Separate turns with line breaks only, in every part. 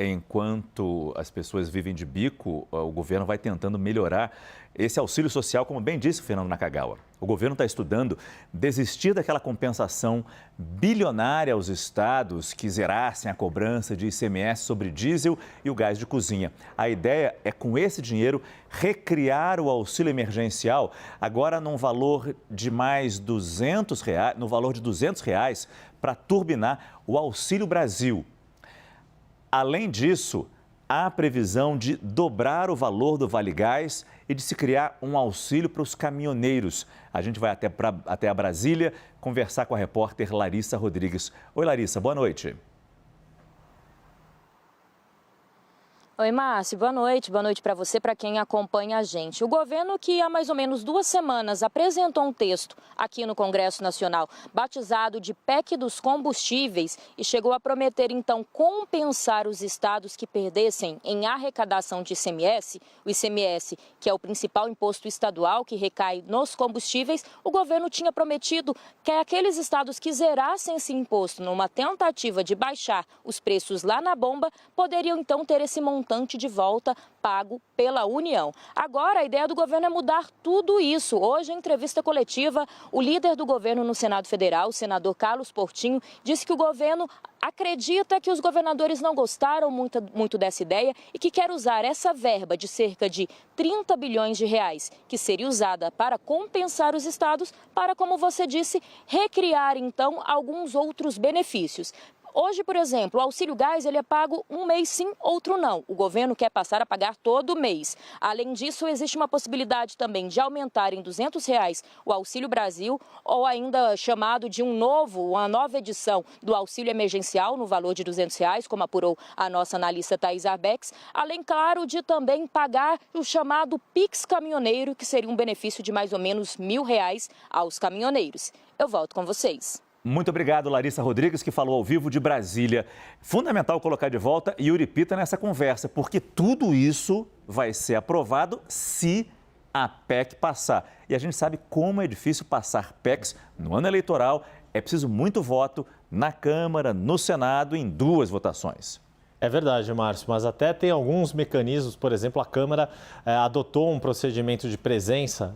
enquanto as pessoas vivem de bico, o governo vai tentando melhorar esse auxílio social, como bem disse o Fernando Nakagawa. O governo está estudando desistir daquela compensação bilionária aos estados que zerassem a cobrança de ICMS sobre diesel e o gás de cozinha. A ideia é, com esse dinheiro, recriar o auxílio emergencial, agora num valor de mais R$200, no valor de R$200, para turbinar o Auxílio Brasil. Além disso, há a previsão de dobrar o valor do Vale Gás e de se criar um auxílio para os caminhoneiros. A gente vai até a Brasília conversar com a repórter Larissa Rodrigues. Oi, Larissa, boa noite.
Oi, Márcio, boa noite para você, para quem acompanha a gente. O governo, que há mais ou menos 2 semanas apresentou um texto aqui no Congresso Nacional, batizado de PEC dos combustíveis, e chegou a prometer então compensar os estados que perdessem em arrecadação de ICMS, o ICMS, que é o principal imposto estadual que recai nos combustíveis. O governo tinha prometido que aqueles estados que zerassem esse imposto numa tentativa de baixar os preços lá na bomba, poderiam então ter esse montante de volta pago pela União. Agora, a ideia do governo é mudar tudo isso. Hoje, em entrevista coletiva, o líder do governo no Senado Federal, o senador Carlos Portinho, disse que o governo acredita que os governadores não gostaram muito dessa ideia e que quer usar essa verba de cerca de 30 bilhões de reais, que seria usada para compensar os estados, para, como você disse, recriar, então, alguns outros benefícios. Hoje, por exemplo, o auxílio gás ele é pago um mês sim, outro não. O governo quer passar a pagar todo mês. Além disso, existe uma possibilidade também de aumentar em R$200 o Auxílio Brasil, ou ainda chamado de uma nova edição do auxílio emergencial no valor de R$200, como apurou a nossa analista Thaís Arbex. Além, claro, de também pagar o chamado Pix Caminhoneiro, que seria um benefício de mais ou menos R$1.000 aos caminhoneiros. Eu volto com vocês.
Muito obrigado, Larissa Rodrigues, que falou ao vivo de Brasília. Fundamental colocar de volta Yuri Pita nessa conversa, porque tudo isso vai ser aprovado se a PEC passar. E a gente sabe como é difícil passar PECs no ano eleitoral. É preciso muito voto na Câmara, no Senado, em 2 votações.
É verdade, Márcio, mas até tem alguns mecanismos. Por exemplo, a Câmara adotou um procedimento de presença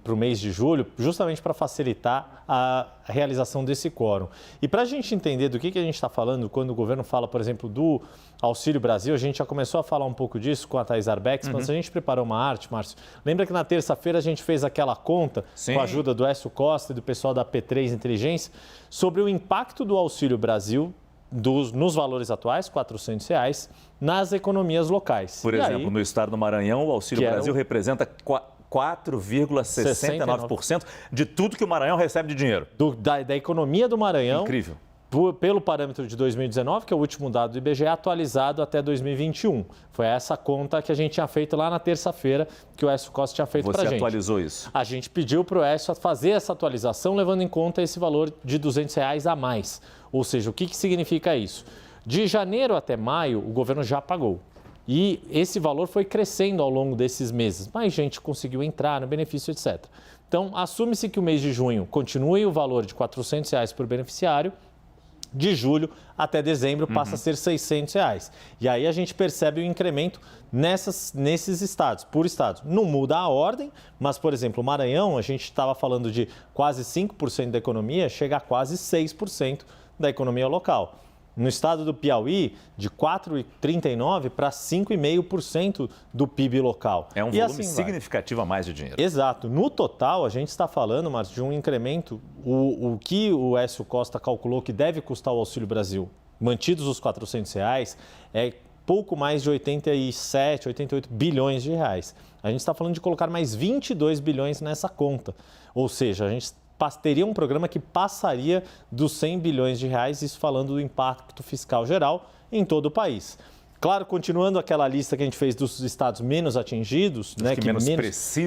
para o mês de julho, justamente para facilitar a realização desse quórum. E para a gente entender do que a gente está falando, quando o governo fala, por exemplo, do Auxílio Brasil, a gente já começou a falar um pouco disso com a Thaís Arbex, mas a gente preparou uma arte, Márcio. Lembra que na terça-feira a gente fez aquela conta,
Sim,
com a ajuda do Écio Costa e do pessoal da P3 Inteligência, sobre o impacto do Auxílio Brasil nos valores atuais, R$400, nas economias locais.
Por exemplo, no estado do Maranhão, o Auxílio Brasil representa 4,69% de tudo que o Maranhão recebe de dinheiro.
Da economia do Maranhão.
Incrível.
Pelo parâmetro de 2019, que é o último dado do IBGE, atualizado até 2021. Foi essa conta que a gente tinha feito lá na terça-feira, que o Écio Costa tinha feito para a gente.
Você atualizou isso?
A gente pediu para o Écio fazer essa atualização, levando em conta esse valor de R$200 a mais. Ou seja, o que significa isso? De janeiro até maio, o governo já pagou. E esse valor foi crescendo ao longo desses meses. Mais gente conseguiu entrar no benefício, etc. Então, assume-se que o mês de junho continue o valor de R$400 por beneficiário. De julho até dezembro passa a ser R$600. E aí a gente percebe o incremento nesses estados, por estado. Não muda a ordem, mas, por exemplo, o Maranhão, a gente estava falando de quase 5% da economia, chega a quase 6% da economia local. No estado do Piauí, de 4,39% para 5,5% do PIB local.
É um volume significativo a mais de dinheiro.
Exato. No total, a gente está falando, Márcio, de um incremento, o que o Écio Costa calculou que deve custar o Auxílio Brasil, mantidos os R$400, é pouco mais de 87, 88 bilhões de reais. A gente está falando de colocar mais 22 bilhões nessa conta. Ou seja, a gente teria um programa que passaria dos 100 bilhões de reais, isso falando do impacto fiscal geral em todo o país. Claro, continuando aquela lista que a gente fez dos estados menos atingidos, né, que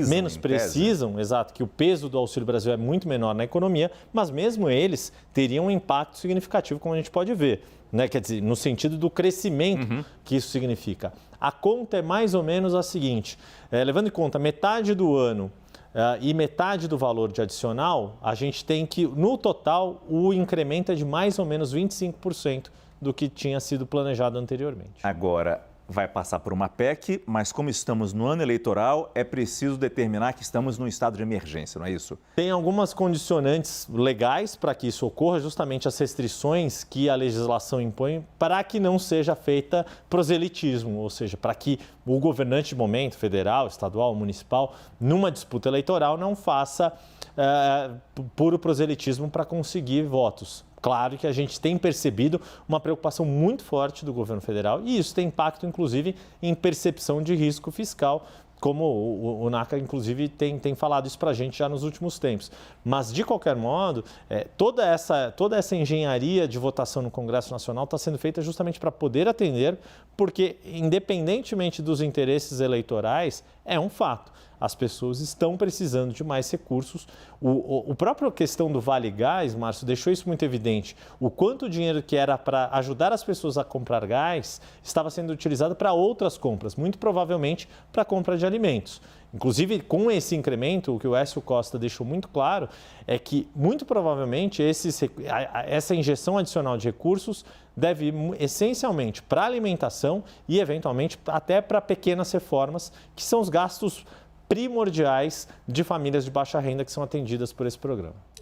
menos precisam, exato, que o peso do Auxílio Brasil é muito menor na economia, mas mesmo eles teriam um impacto significativo, como a gente pode ver, né? Quer dizer, no sentido do crescimento que isso significa. A conta é mais ou menos a seguinte, levando em conta metade do ano e metade do valor de adicional, a gente tem que, no total, o incremento é de mais ou menos 25% do que tinha sido planejado anteriormente.
Agora, vai passar por uma PEC, mas como estamos no ano eleitoral, é preciso determinar que estamos num estado de emergência, não é isso?
Tem algumas condicionantes legais para que isso ocorra, justamente as restrições que a legislação impõe para que não seja feita proselitismo, ou seja, para que o governante de momento, federal, estadual, municipal, numa disputa eleitoral não faça puro proselitismo para conseguir votos. Claro que a gente tem percebido uma preocupação muito forte do governo federal e isso tem impacto, inclusive, em percepção de risco fiscal, como o NACA, inclusive, tem falado isso para a gente já nos últimos tempos. Mas, de qualquer modo, toda essa engenharia de votação no Congresso Nacional está sendo feita justamente para poder atender, porque, independentemente dos interesses eleitorais, é um fato. As pessoas estão precisando de mais recursos. A própria questão do Vale Gás, Márcio, deixou isso muito evidente. O quanto dinheiro que era para ajudar as pessoas a comprar gás estava sendo utilizado para outras compras, muito provavelmente para a compra de alimentos. Inclusive, com esse incremento, o que o Écio Costa deixou muito claro é que, muito provavelmente, essa injeção adicional de recursos deve ir essencialmente para a alimentação e, eventualmente, até para pequenas reformas, que são os gastos primordiais de famílias de baixa renda que são atendidas por esse programa.